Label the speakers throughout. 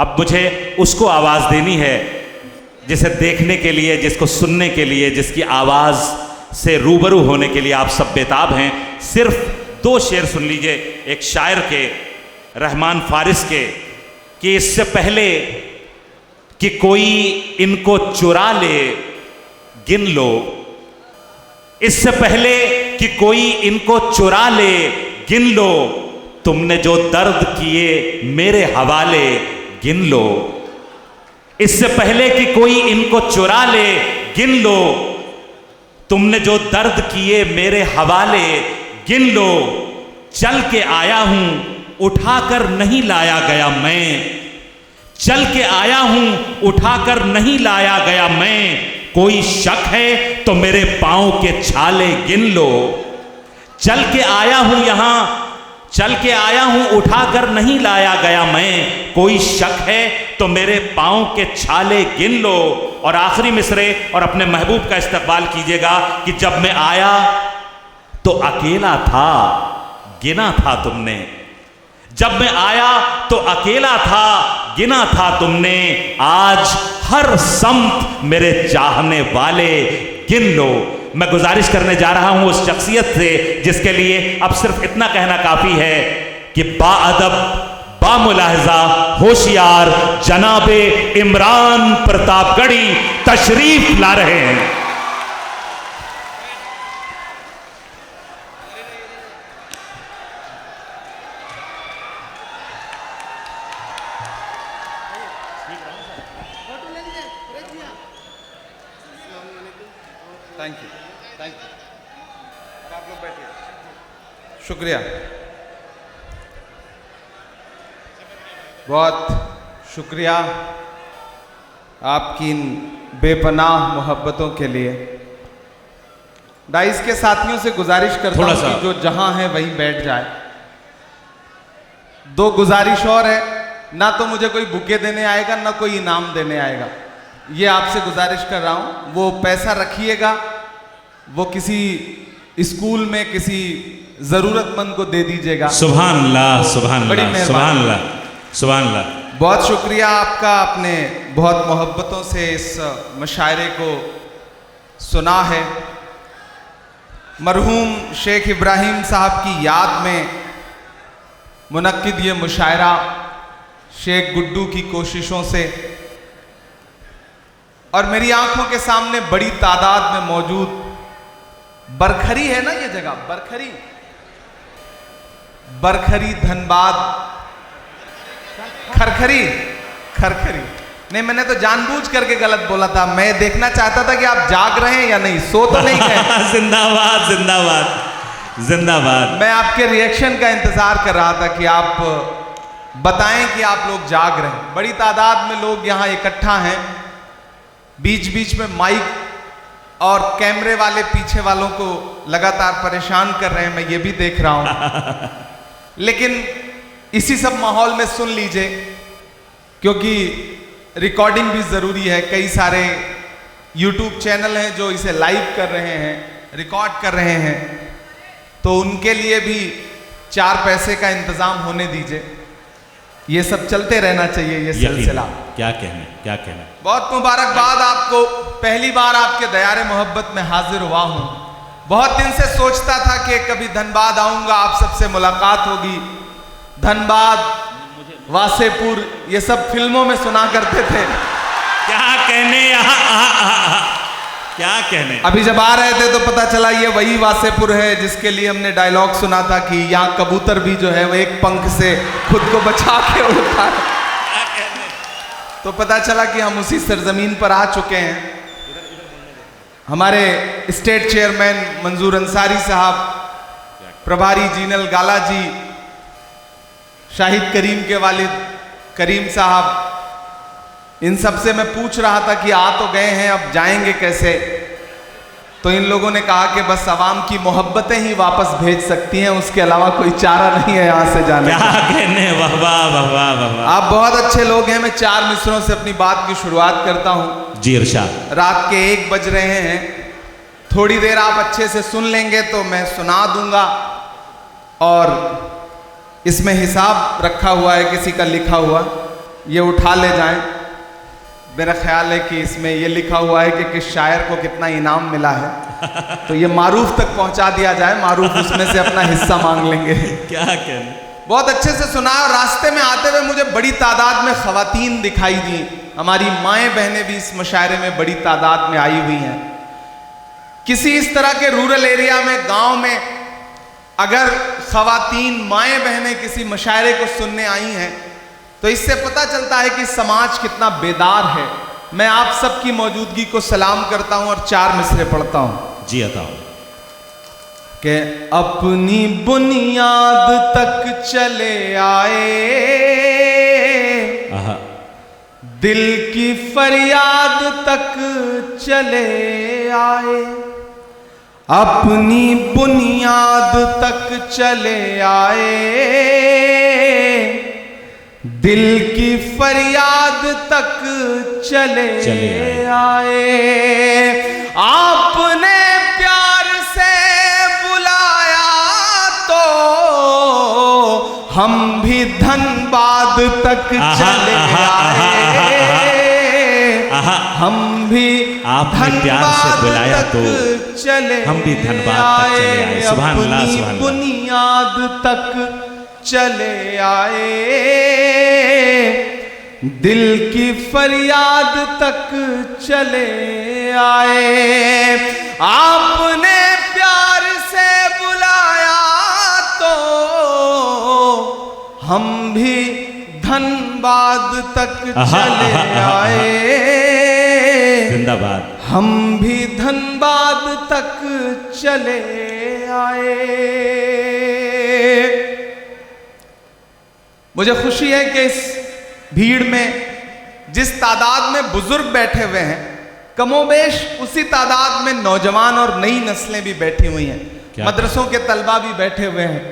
Speaker 1: अब मुझे उसको आवाज़ देनी है जिसे देखने के लिए, जिसको सुनने के लिए, जिसकी आवाज़ से रूबरू होने के लिए आप सब बेताब हैं। सिर्फ 2 शेर सुन लीजिए एक शायर के, रहमान फारिस के, कि इससे पहले कि कोई इनको चुरा ले गिन लो, इससे पहले कि कोई इनको चुरा ले गिन लो, तुमने जो दर्द किए मेरे हवाले गिन लो। इससे पहले कि कोई इनको चुरा ले गिन लो, तुमने जो दर्द किए मेरे हवाले गिन लो। चल के आया हूं उठाकर नहीं लाया गया मैं, चल के आया हूं उठाकर नहीं लाया गया मैं। कोई शक है तो मेरे पांव के छाले गिन लो। चल के आया हूं यहां, चल के आया हूं उठाकर नहीं लाया गया मैं। कोई शक है तो मेरे पांव के छाले गिन लो। और आखिरी मिसरे और अपने महबूब का इस्तकबाल कीजिएगा कि जब मैं आया तो अकेला था, गिना था तुमने। जब मैं आया तो अकेला था, गिना था तुमने। आज हर समत मेरे चाहने वाले गिन लो। मैं गुजारिश करने जा रहा हूं उस शख्सियत से जिसके लिए अब सिर्फ इतना कहना काफी है कि बाअदब, बामुलाहजा, होशियार जनाबे इमरान प्रतापगढ़ी तशरीफ ला रहे हैं।
Speaker 2: Thank you, thank you. अब आप लोग बैठिए। शुक्रिया, बहुत शुक्रिया आपकी इन बेपनाह मोहब्बतों के लिए। डाइस के साथियों से गुजारिश करता हूं कि जो जहां है वहीं बैठ जाए। 2 गुजारिश और है, ना तो मुझे कोई बुके देने आएगा ना कोई इनाम देने आएगा। ये आपसे गुजारिश कर रहा हूं, वो पैसा रखिएगा, वो किसी स्कूल में किसी जरूरतमंद को दे दीजिएगा।
Speaker 1: सुभान अल्लाह, सुभान अल्लाह, सुभान अल्लाह, सुभान अल्लाह।
Speaker 2: बहुत शुक्रिया आपका, आपने बहुत मोहब्बतों से इस मुशायरे को सुना है। मरहूम शेख इब्राहिम साहब की याद में मुनक्किद ये मुशायरा शेख गुड्डू की कोशिशों से, और मेरी आंखों के सामने बड़ी तादाद में मौजूद बरखरी है ना, ये जगह बरखरी, बरखरी धनबाद, खरखरी, खरखरी नहीं, मैंने तो जानबूझ करके गलत बोला था। मैं देखना चाहता था कि आप जाग रहे हैं या नहीं, सो तो नहीं गए।
Speaker 1: जिंदाबाद, जिंदाबाद, जिंदाबाद।
Speaker 2: मैं आपके रिएक्शन का इंतजार कर रहा था कि आप बताएं कि आप लोग जाग रहे हैं। बड़ी तादाद में लोग यहाँ इकट्ठा हैं, बीच बीच में माइक और कैमरे वाले पीछे वालों को लगातार परेशान कर रहे हैं, मैं ये भी देख रहा हूं। लेकिन इसी सब माहौल में सुन लीजिए, क्योंकि रिकॉर्डिंग भी जरूरी है। कई सारे यूट्यूब चैनल हैं जो इसे लाइव कर रहे हैं, रिकॉर्ड कर रहे हैं, तो उनके लिए भी 4 पैसे का इंतजाम होने दीजिए। ये सब चलते रहना चाहिए, ये सिलसिला।
Speaker 1: क्या कहने, क्या कहने।
Speaker 2: बहुत मुबारकबाद आपको, पहली बार आपके दयारे मोहब्बत में हाजिर हुआ हूं। बहुत दिन से सोचता था कि कभी धनबाद आऊंगा, आप सबसे मुलाकात होगी। धनबाद, वासेपुर, ये सब फिल्मों में सुना करते थे।
Speaker 1: क्या कहने, क्या कहने।
Speaker 2: अभी जब आ रहे थे तो पता चला ये वही वासेपुर है जिसके लिए हमने डायलॉग सुना था कि यहाँ कबूतर भी जो है वो एक पंख से खुद को बचा के उड़ता है। तो पता चला कि हम उसी सरजमीन पर आ चुके हैं। हमारे स्टेट चेयरमैन मंजूर अंसारी साहब, प्रभारी जीनल गाला जी, शाहिद करीम के वालिद करीम साहब, इन सब से मैं पूछ रहा था कि आ तो गए हैं, अब जाएंगे कैसे। तो इन लोगों ने कहा कि बस आवाम की मोहब्बतें ही वापस भेज सकती हैं, उसके अलावा कोई चारा नहीं है यहाँ से जाने
Speaker 1: का। क्या कहने, वाह वाह वाह वाह वाह।
Speaker 2: आप बहुत अच्छे लोग हैं। मैं 4 मिसरों से अपनी बात की शुरुआत करता हूँ।
Speaker 1: जी इरशाद।
Speaker 2: रात के 1 बज रहे हैं, थोड़ी देर आप अच्छे से सुन लेंगे तो मैं सुना दूंगा, और इसमें हिसाब रखा हुआ है किसी का लिखा हुआ। ये उठा ले जाएं। मेरा ख्याल है कि इसमें ये लिखा हुआ है कि किस शायर को कितना इनाम मिला है, तो ये मारूफ तक पहुंचा दिया जाए, मारूफ उसमें से अपना हिस्सा मांग लेंगे।
Speaker 1: क्या कहना।
Speaker 2: बहुत अच्छे से सुना। और रास्ते में आते हुए मुझे बड़ी तादाद में खवातीन दिखाई दी। हमारी माएँ बहनें भी इस मुशायरे में बड़ी तादाद में आई हुई हैं। किसी इस तरह के रूरल एरिया में, गांव में अगर खवातीन माएँ बहनें किसी मुशायरे को सुनने आई हैं तो इससे पता चलता है कि समाज कितना बेदार है। मैं आप सबकी मौजूदगी को सलाम करता हूं और 4 मिसरे पढ़ता हूं।
Speaker 1: जी बताओ।
Speaker 2: कि अपनी बुनियाद तक चले आए, दिल की फरियाद तक चले आए, अपनी बुनियाद तक चले आए, दिल की फरियाद तक चले आए। आपने प्यार से बुलाया तो हम भी धनबाद तक चले आए, हम भी
Speaker 1: आपने प्यार से बुलाया तो
Speaker 2: चले
Speaker 1: हम भी धनबाद तक चले आए। सुभान अल्लाह, सुभान अल्लाह।
Speaker 2: बुनियाद तक चले आए, दिल की फरियाद तक चले आए। आपने प्यार से बुलाया तो हम भी धनबाद तक चले आए,
Speaker 1: जिंदाबाद।
Speaker 2: हम भी धनबाद तक चले आए। मुझे खुशी है कि इस भीड़ में जिस तादाद में बुजुर्ग बैठे हुए हैं, कमोबेश उसी तादाद में नौजवान और नई नस्लें भी बैठी हुई हैं। मदरसों के तलबा भी बैठे हुए हैं।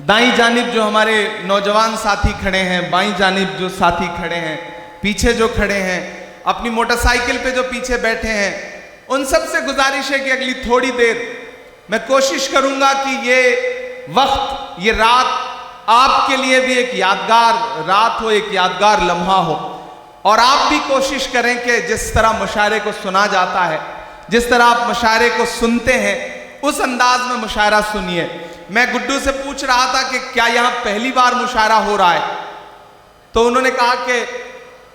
Speaker 2: दाईं जानिब जो हमारे नौजवान साथी खड़े हैं, बाईं जानिब जो साथी खड़े हैं, पीछे जो खड़े हैं, अपनी मोटरसाइकिल पे जो पीछे बैठे हैं, उन सब से गुजारिश है कि अगली थोड़ी देर मैं कोशिश करूंगा कि ये वक्त, ये रात आपके लिए भी एक यादगार रात हो, एक यादगार लम्हा हो। और आप भी कोशिश करें कि जिस तरह मुशायरे को सुना जाता है, जिस तरह आप मुशायरे को सुनते हैं, उस अंदाज में मुशायरा सुनिए। मैं गुड्डू से पूछ रहा था कि क्या यहाँ पहली बार मुशायरा हो रहा है, तो उन्होंने कहा कि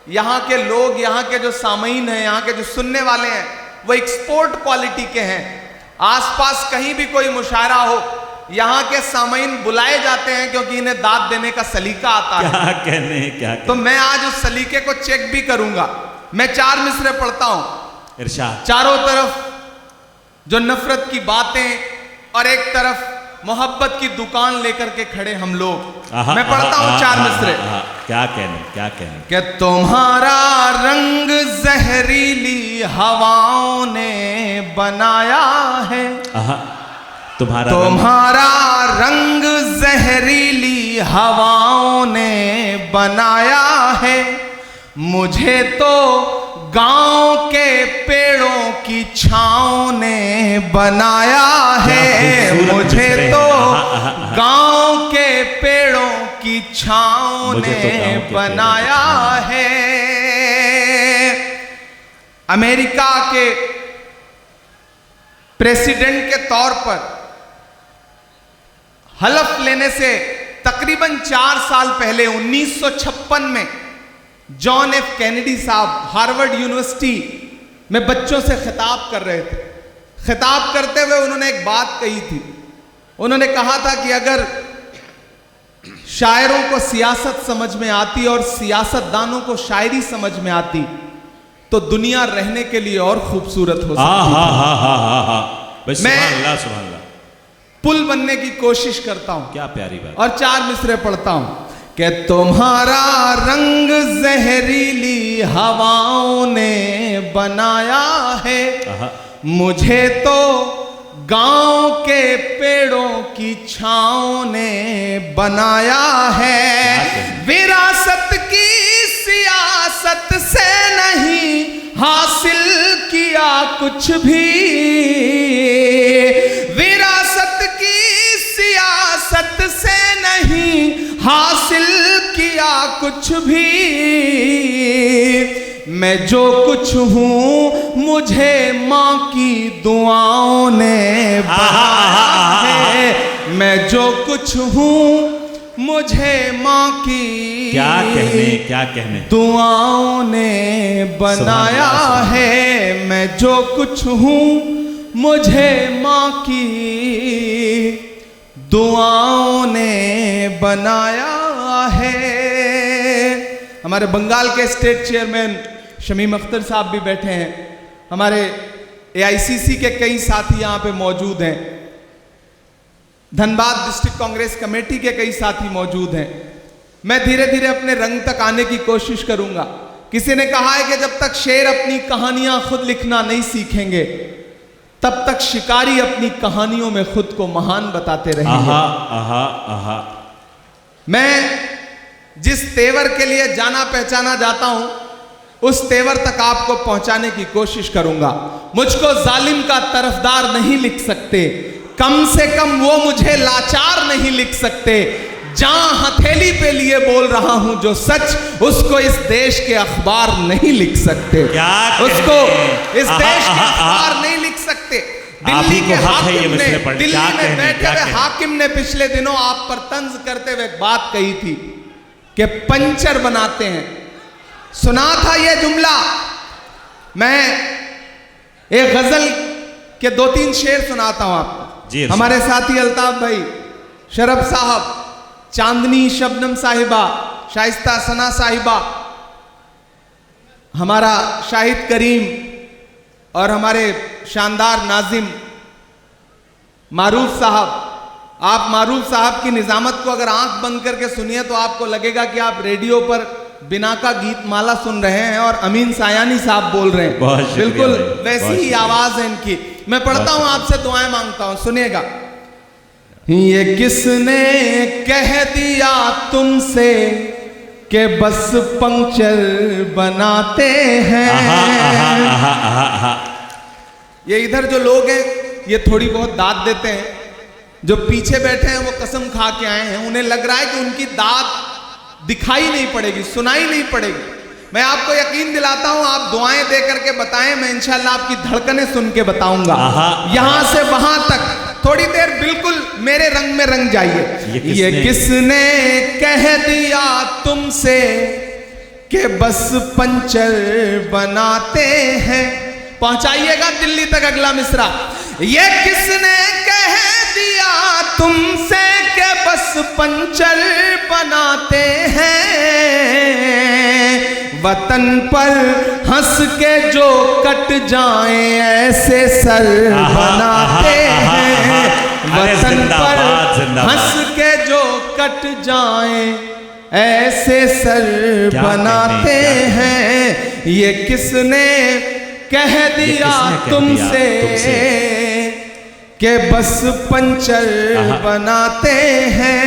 Speaker 2: यहाँ के लोग, यहाँ के जो सामीन हैं, यहाँ के जो सुनने वाले हैं, वो एक्सपोर्ट क्वालिटी के हैं। आसपास कहीं भी कोई मुशायरा हो, यहाँ के सामीन बुलाए जाते हैं क्योंकि इन्हें दाद देने का सलीका आता है।
Speaker 1: क्या कहने, क्या कहने।
Speaker 2: तो मैं आज उस सलीके को चेक भी करूंगा। मैं 4 मिसरे पढ़ता हूं।
Speaker 1: इरशाद।
Speaker 2: चारों तरफ जो नफरत की बातें और एक तरफ मोहब्बत की दुकान लेकर के खड़े हम लोग। मैं पढ़ता हूं 4 मिसरे।
Speaker 1: क्या कहने, क्या कहने।
Speaker 2: कि तुम्हारा रंग जहरीली हवाओं ने बनाया है, तुम्हारा रंग जहरीली हवाओं ने बनाया है, मुझे तो गांव के पेड़ों की छाँव ने बनाया है, मुझे तो गांव के पेड़ों की छाँव ने बनाया है। अमेरिका के प्रेसिडेंट के तौर पर हलफ लेने से तकरीबन 4 साल पहले 1956 में जॉन एफ कैनेडी साहब हार्वर्ड यूनिवर्सिटी में बच्चों से खिताब कर रहे थे। खिताब करते हुए उन्होंने एक बात कही थी। उन्होंने कहा था कि अगर शायरों को सियासत समझ में आती और सियासतदानों को शायरी समझ में आती तो दुनिया रहने के लिए और खूबसूरत हो सकती। मैं पुल बनने की कोशिश करता हूं।
Speaker 1: क्या प्यारी बात।
Speaker 2: और 4 मिसरे पढ़ता हूं कि तुम्हारा रंग जहरीली हवाओं ने बनाया है, मुझे तो गांव के पेड़ों की छाँव ने बनाया है। विरासत की सियासत से नहीं हासिल किया कुछ भी, विरासत की सियासत से नहीं हासिल किया कुछ भी, मैं जो कुछ हूँ मुझे माँ की दुआओं ने बनाया है। मैं जो कुछ हूँ मुझे माँ की
Speaker 1: क्या कहने
Speaker 2: दुआओं ने बनाया है। मैं जो कुछ हूँ मुझे माँ की दुआओं ने बनाया है। हमारे बंगाल के स्टेट चेयरमैन शमीम अख्तर साहब भी बैठे हैं। हमारे AICC के कई साथी यहाँ पे मौजूद हैं। धनबाद डिस्ट्रिक्ट कांग्रेस कमेटी के कई साथी मौजूद हैं। मैं धीरे धीरे अपने रंग तक आने की कोशिश करूंगा। किसी ने कहा है कि जब तक शेर अपनी कहानियां खुद लिखना नहीं सीखेंगे तब तक शिकारी अपनी कहानियों में खुद को महान बताते रहेंगे। मैं जिस तेवर के लिए जाना पहचाना जाता हूं उस तेवर तक आपको पहुंचाने की कोशिश करूंगा। मुझको जालिम का तरफदार नहीं लिख सकते, कम से कम वो मुझे लाचार नहीं लिख सकते। जहां हथेली पे लिए बोल रहा हूं जो सच, उसको इस देश के अखबार नहीं लिख सकते। उसको इस देश के अखबार नहीं लिख सकते। दिल्ली के हाकिम ने, दिल्ली में बैठे हुए हाकिम ने पिछले दिनों आप पर तंज करते हुए एक बात कही थी कि पंचर बनाते हैं। सुना था यह जुमला। मैं एक गजल के 2-3 शेर सुनाता हूं आपको। हमारे साथी अल्ताफ भाई, शरफ साहब, चांदनी शबनम साहिबा, शाइस्ता सना साहिबा, हमारा शाहिद करीम और हमारे शानदार नाजिम मारूफ साहब। आप मारूफ साहब की निजामत को अगर आंख बंद करके सुनिए तो आपको लगेगा कि आप रेडियो पर बिना का गीत माला सुन रहे हैं और अमीन सायानी साहब बोल रहे हैं। बिल्कुल वैसी ही आवाज है इनकी। मैं पढ़ता हूं, आपसे दुआएं मांगता हूं, सुनिएगा। ये किसने कह दिया तुमसे कि बस पंक्चर बनाते हैं। ये इधर जो लोग हैं ये थोड़ी बहुत दाद देते हैं, जो पीछे बैठे हैं वो कसम खा के आए हैं। उन्हें लग रहा है कि उनकी दाद दिखाई नहीं पड़ेगी, सुनाई नहीं पड़ेगी। मैं आपको यकीन दिलाता हूं, आप दुआएं दे करके बताएं, मैं इंशाल्लाह आपकी धड़कनें सुन के बताऊंगा। यहां से वहां तक थोड़ी देर बिल्कुल मेरे रंग में रंग जाइए। ये किसने कह दिया तुमसे कि बस पंचर बनाते हैं। पहुंचाइएगा दिल्ली तक अगला मिसरा। ये किसने कह दिया तुमसे कि बस पंचर बनाते हैं। वतन पर हंस के जो कट जाएं ऐसे सर बनाते हैं। वतन पर हंस के जो कट जाएं ऐसे सर बनाते हैं। ये किसने कह दिया तुमसे कि बस पंचर बनाते हैं।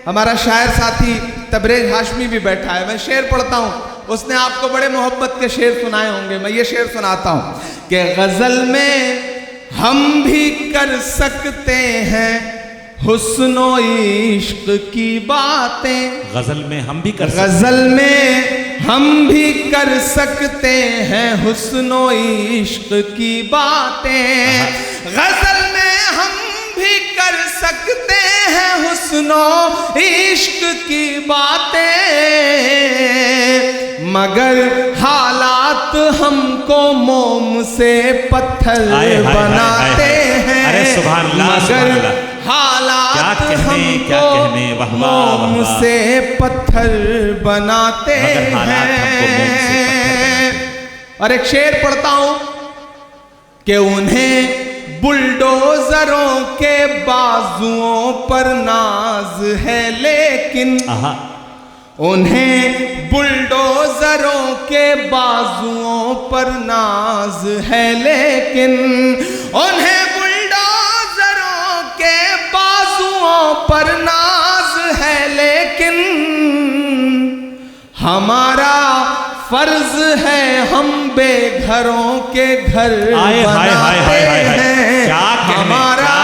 Speaker 2: हमारा शायर साथी तबरेज हाशमी भी बैठा है। मैं शेर पढ़ता हूं, उसने आपको बड़े मोहब्बत के शेर सुनाए होंगे। मैं ये शेर सुनाता हूं कि गजल में हम भी कर सकते हैं हुस्नो इश्क की बातें।
Speaker 1: गजल में हम भी कर
Speaker 2: गजल में हम भी कर सकते हैं हुस्नो इश्क की बातें। गजल में हम भी कर सकते हैं हुस्नो इश्क की बातें, मगर हालात हमको मोम से पत्थर बनाते हैं। मगर हालात हमको मोम से पत्थर बनाते हैं। और एक शेर पढ़ता हूं कि उन्हें बुलडोजरों के बाजुओं पर नाज है, लेकिन उन्हें बुलडोजरों के बाजुओं पर नाज है, लेकिन उन्हें बुलडोजरों के बाजुओं पर नाज है, लेकिन हमारा फर्ज है हम बेघरों के घर बनाते हैं। हमारा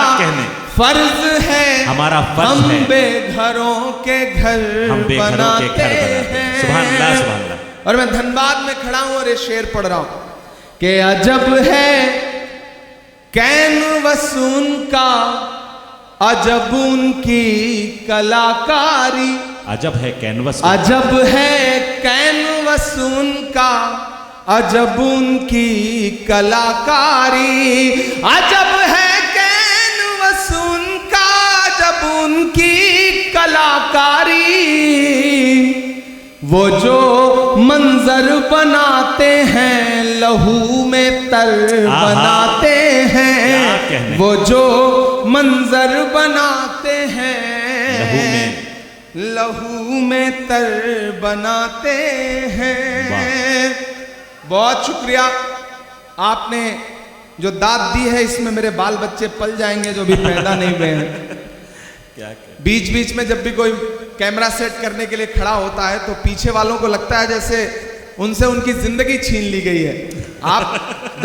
Speaker 2: फर्ज है
Speaker 1: हमारा फर्ज
Speaker 2: हम
Speaker 1: है।
Speaker 2: बेघरों के घर
Speaker 1: हम बेघरों के
Speaker 2: बनाते
Speaker 1: घर बनाते
Speaker 2: हैं।
Speaker 1: सुभान अल्लाह, सुभान अल्लाह।
Speaker 2: और मैं धनबाद में खड़ा हूं और ये शेर पढ़ रहा हूं कि अजब है कैनवस उनका, अजब उनकी कलाकारी।
Speaker 1: अजब है कैनवस,
Speaker 2: अजब है कैनवस उनका, अजब उनकी कलाकारी। अजब है कैनवस उनका, अजब उनकी कलाकारी। वो जो मंजर बनाते हैं लहू में तर बनाते हैं। वो जो मंजर बनाते हैं लहू में तर बनाते हैं। बहुत शुक्रिया, आपने जो दाद दी है इसमें मेरे बाल बच्चे पल जाएंगे जो भी पैदा नहीं हुए हैं। बीच बीच में जब भी कोई कैमरा सेट करने के लिए खड़ा होता है तो पीछे वालों को लगता है जैसे उनसे उनकी जिंदगी छीन ली गई है। आप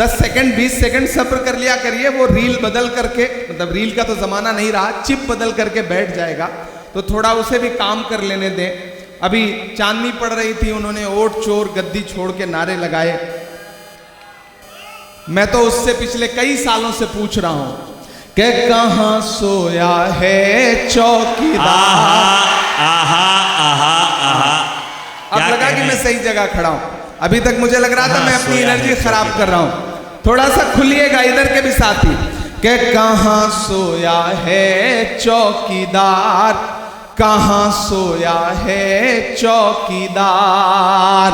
Speaker 2: 10 सेकंड 20 सेकंड सब्र कर लिया करिए, वो रील बदल करके, मतलब रील का तो जमाना नहीं रहा, चिप बदल करके बैठ जाएगा, तो थोड़ा उसे भी काम कर लेने दें। अभी चांदनी पड़ रही थी, उन्होंने ओट चोर गद्दी छोड़ के नारे लगाए। मैं तो उससे पिछले कई सालों से पूछ रहा हूं कि कहां सोया है चौकीदार। अब लगा कि मैं सही जगह खड़ा हूं, अभी तक मुझे लग रहा था मैं अपनी एनर्जी खराब कर रहा हूं। थोड़ा सा खुलिएगा इधर के भी साथी कि कहां सोया है चौकीदार, कहां सोया है चौकीदार।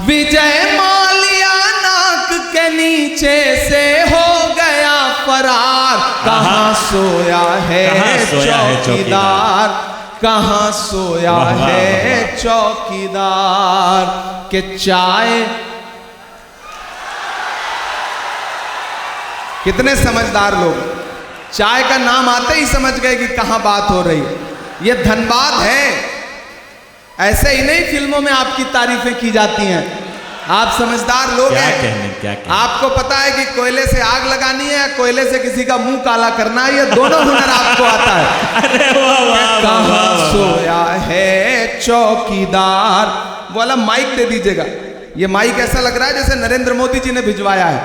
Speaker 2: विजय माल्या नाक के नीचे से हो गया फरार। कहां सोया है चौकीदार, कहां सोया है चौकीदार। के चाय, कितने समझदार लोग, चाय का नाम आते ही समझ गए कि कहां बात हो रही है। ये धनबाद है, ऐसे ही नहीं फिल्मों में आपकी तारीफें की जाती हैं। आप समझदार लोग हैं।
Speaker 1: क्या
Speaker 2: आपको पता है कि कोयले से आग लगानी है या कोयले से किसी का मुंह काला करना है, ये दोनों हुनर आपको आता है।
Speaker 1: अरे वाह,
Speaker 2: कहां सोया है चौकीदार। बोला माइक दे दीजिएगा, ये माइक ऐसा लग रहा है जैसे नरेंद्र मोदी जी ने भिजवाया है।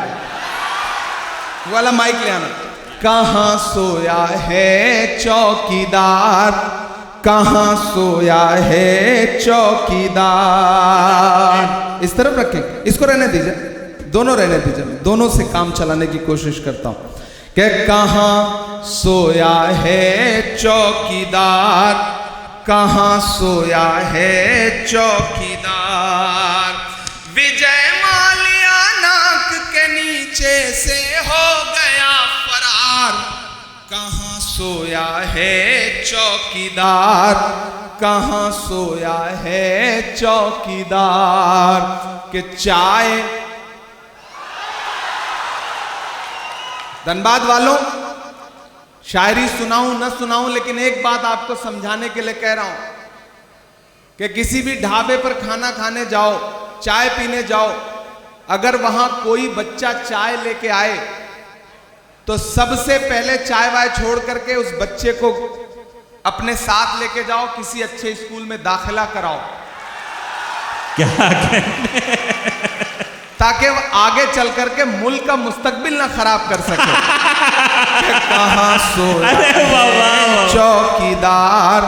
Speaker 2: वाला माइक ले आना। कहां सोया है चौकीदार, कहां सोया है चौकीदार। इस तरफ रखें, इसको रहने दीजिए, दोनों रहने दीजिए, दोनों से काम चलाने की कोशिश करता हूं कि कहां सोया है चौकीदार, कहां सोया है चौकीदार। विजय माल्या नाक के नीचे से हो गया फरार। कहां सोया है चौकीदार, कहां सोया है चौकीदार। के चाय, धनबाद वालों, शायरी सुनाऊं न सुनाऊं, लेकिन एक बात आपको समझाने के लिए कह रहा हूं कि किसी भी ढाबे पर खाना खाने जाओ, चाय पीने जाओ, अगर वहां कोई बच्चा चाय लेके आए तो सबसे पहले चाय वाय छोड़ करके उस बच्चे को अपने साथ लेके जाओ, किसी अच्छे स्कूल में दाखिला कराओ।
Speaker 1: क्या कहने?
Speaker 2: ताकि वो आगे चल करके मुल्क का मुस्तकबिल ना खराब कर सके। कहां सोया है चौकीदार,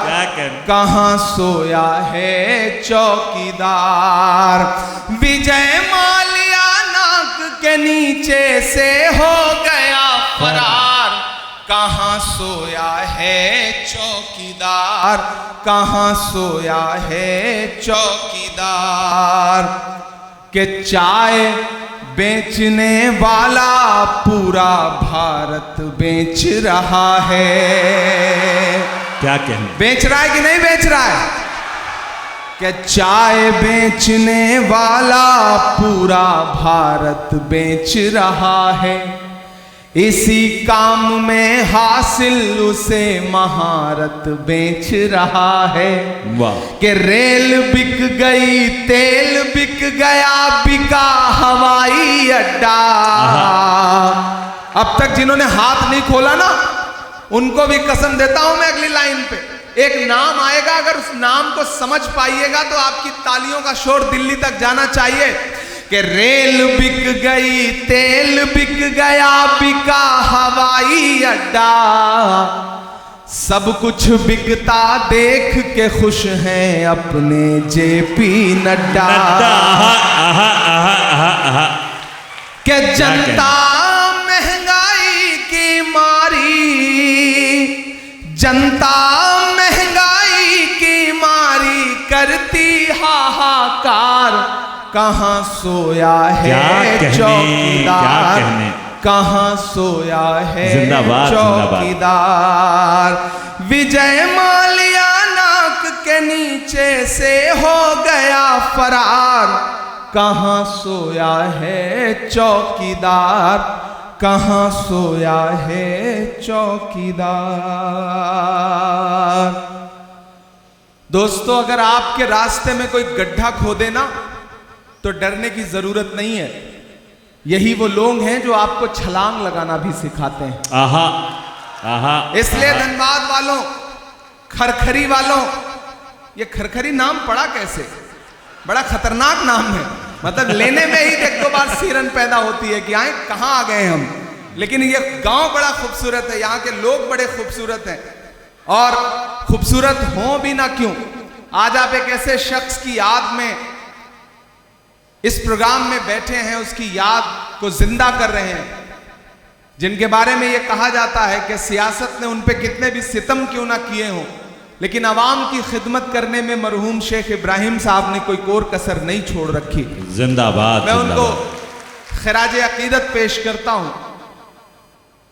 Speaker 2: कहां सोया है चौकीदार। विजय माल्या नाक के नीचे से हो गया फरार। कहां सोया है चौकीदार, कहां सोया है चौकीदार। के चाय बेचने वाला पूरा भारत बेच रहा है।
Speaker 1: क्या कहने?
Speaker 2: बेच रहा है कि नहीं बेच रहा है? कि चाय बेचने वाला पूरा भारत बेच रहा है। इसी काम में हासिल उसे महारत बेच रहा है।
Speaker 1: वाह।
Speaker 2: कि रेल बिक गई, तेल बिक गया, बिका हवाई अड्डा। अब तक जिन्होंने हाथ नहीं खोला ना, उनको भी कसम देता हूं मैं, अगली लाइन पे एक नाम आएगा, अगर उस नाम को समझ पाइएगा तो आपकी तालियों का शोर दिल्ली तक जाना चाहिए कि रेल बिक गई, तेल बिक गया, बिका हवाई अड्डा, सब कुछ बिकता देख के खुश हैं अपने जेपी नड्डा। के जनता महंगाई की मारी, जनता महंगाई की मारी करती हाहाकार, कहां सोया है चौकीदार, कहां सोया है चौकीदार। विजय माल्या नाक के नीचे से हो गया फरार, कहां सोया है चौकीदार, कहां सोया है चौकीदार। दोस्तों, अगर आपके रास्ते में कोई गड्ढा खोदे ना तो डरने की जरूरत नहीं है। यही वो लोग हैं जो आपको छलांग लगाना भी सिखाते हैं।
Speaker 1: आहा, आहा,
Speaker 2: इसलिए धनबाद वालों, खरखरी वालों, ये खरखरी नाम पड़ा कैसे? बड़ा खतरनाक नाम है, मतलब लेने में ही एक दो बार सिरन पैदा होती है कि आए कहां आ गए हम। लेकिन ये गांव बड़ा खूबसूरत है, यहाँ के लोग बड़े खूबसूरत हैं, और खूबसूरत हो भी ना क्यों, आज आप एक ऐसे शख्स की याद में इस प्रोग्राम में बैठे हैं, उसकी याद को जिंदा कर रहे हैं, जिनके बारे में यह कहा जाता है कि सियासत ने उन पे कितने भी सितम क्यों ना किए हों, लेकिन आवाम की खिदमत करने में मरहूम शेख इब्राहिम साहब ने कोई कोर कसर नहीं छोड़ रखी।
Speaker 1: जिंदाबाद।
Speaker 2: मैं उनको खिराज अकीदत पेश करता हूं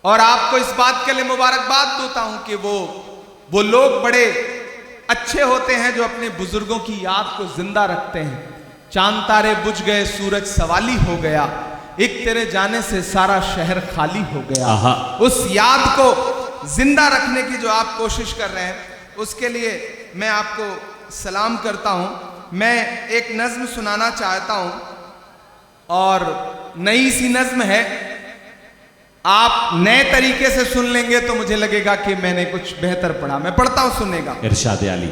Speaker 2: और आपको इस बात के लिए मुबारकबाद देता हूं कि वो लोग बड़े अच्छे होते हैं जो अपने बुजुर्गों की याद को जिंदा रखते हैं। चांद तारे बुझ गए, सूरज सवाली हो गया, एक तेरे जाने से सारा शहर खाली हो गया। उस याद को जिंदा रखने की जो आप कोशिश कर रहे हैं, उसके लिए मैं आपको सलाम करता हूं। मैं एक नज्म सुनाना चाहता हूं और नई सी नज्म है, आप नए तरीके से सुन लेंगे तो मुझे लगेगा कि मैंने कुछ बेहतर पढ़ा। मैं पढ़ता हूं, सुनेगा।
Speaker 1: इरशाद आली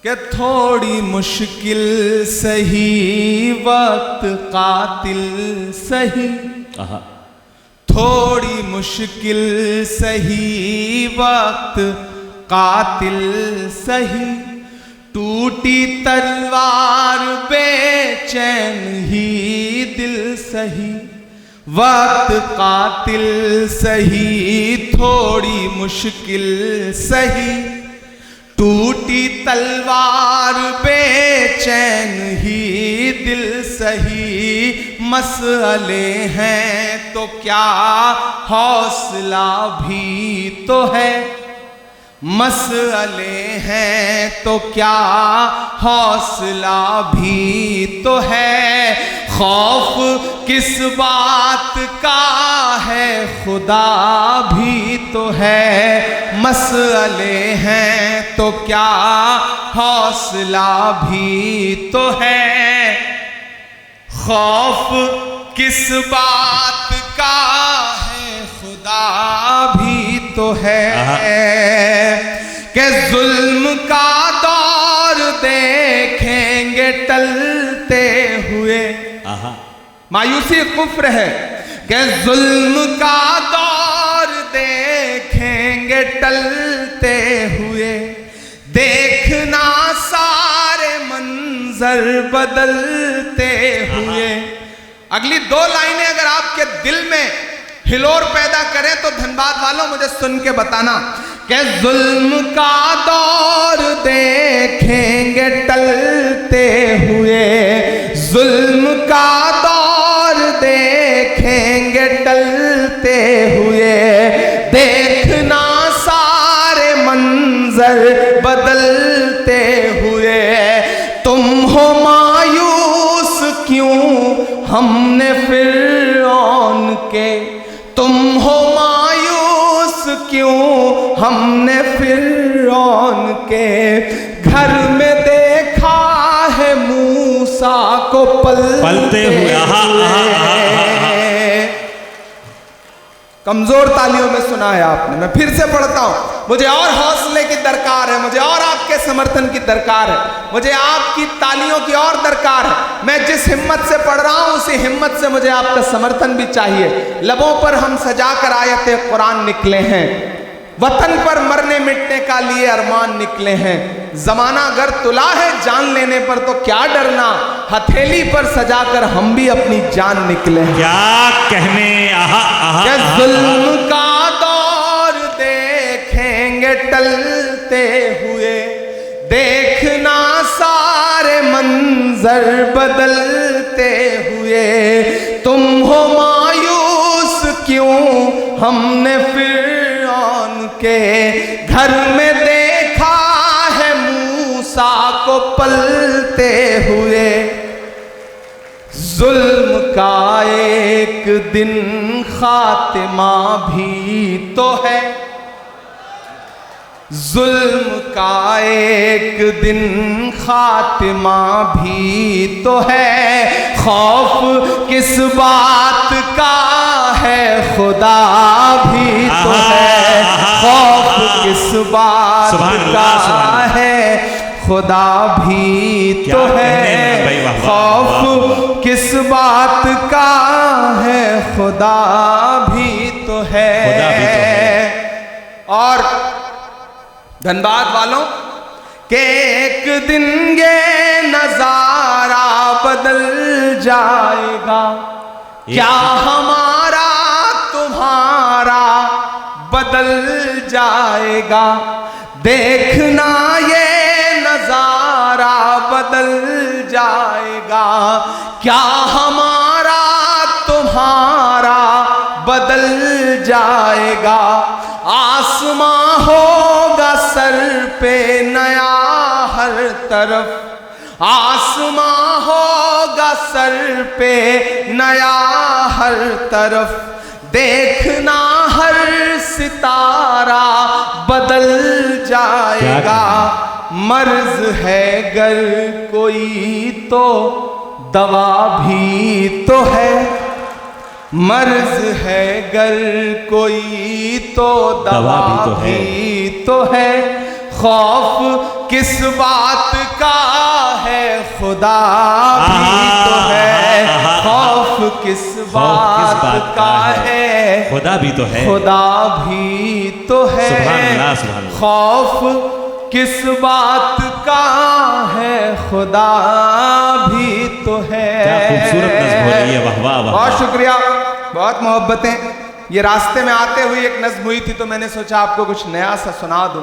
Speaker 2: कि थोड़ी मुश्किल सही वक्त कातिल सही, थोड़ी मुश्किल सही वक्त कातिल सही, टूटी तलवार बेचैन ही दिल सही, वक्त कातिल सही, थोड़ी मुश्किल सही, टूटी तलवार बेचैन ही दिल सही, मसले हैं तो क्या हौसला भी तो है, मसले हैं तो क्या हौसला भी तो है, खौफ किस बात का है खुदा भी तो है, मसले हैं तो क्या हौसला भी तो है, खौफ किस बात का है खुदा भी तो है, कि जुल्म का दौर देखेंगे टलते हुए, मायूसी कुफ्र है, कि जुल्म का दौर देखेंगे टलते हुए, देखना सारे मंजर बदलते हुए। अगली दो लाइनें अगर आपके दिल में हिलोर पैदा करें तो धनबाद वालों मुझे सुन के बताना कि जुल्म का दौर देखेंगे टलते हुए, जुल्म का दौर देखेंगे टलते हुए, देखना सारे मंजर बदलते हुए, तुम हो मायूस क्यों हमने फिरौन के, तुम हो मायूस क्यों हमने फिरौन के, घर में देखा है मूसा को पलते हुए। कमजोर तालियों में सुना है आपने। मैं फिर से पढ़ता हूं, मुझे और हौसले की दरकार है, मुझे और आपके समर्थन की दरकार है, मुझे आपकी तालियों की और दरकार है। मैं जिस हिम्मत से पढ़ रहा हूं उसी हिम्मत से मुझे आपका समर्थन भी चाहिए। लबों पर हम सजा कर आयते कुरान निकले हैं, वतन पर मरने मिटने का लिए अरमान निकले हैं। जमाना अगर तुला है जान लेने पर तो क्या डरना, हथेली पर सजाकर हम भी अपनी जान निकले हैं।
Speaker 1: क्या कहने, आहा आहा,
Speaker 2: क्या
Speaker 1: आहा,
Speaker 2: जुल्म का दौर देखेंगे टलते हुए, देखना सारे मंजर बदलते हुए। तुम हो मायूस क्यों, हमने फिरौन के घर में देखा है मूसा को पलते हुए। जुल्म का एक दिन खातिमा भी तो है, जुल्म का एक दिन खातिमा भी तो है। खौफ किस बात का है, खुदा भी तो है। खौफ किस बात का है, खुदा भी तो है। खौफ किस बात का है, खुदा भी तो है। और धनबाद वालों के एक दिन ये नजारा बदल जाएगा, क्या हमारा तुम्हारा बदल जाएगा। देखना ये नजारा बदल जाएगा, क्या हमारा तुम्हारा बदल जाएगा। आसमां होगा सर पे नया हर तरफ, आसमां होगा सर पे नया हर तरफ। देखना हर सितारा बदल जाएगा। मर्ज है गर कोई तो दवा भी तो है, मर्ज है गर कोई तो दवा भी तो है। खौफ किस बात का है, खुदा भी तो है। खौफ किस बात का है,
Speaker 1: खुदा भी तो है।
Speaker 2: खुदा भी तो है।
Speaker 1: सुभान अल्लाह, सुभान अल्लाह।
Speaker 2: खौफ किस बात का है, खुदा भी तो है।
Speaker 1: क्या खूबसूरत नज़्म हो रही है, वाह वाह वाह।
Speaker 2: बहुत शुक्रिया, बहुत मोहब्बतें। ये रास्ते में आते हुए एक नज़्म हुई थी तो मैंने सोचा आपको कुछ नया सा सुना दूं।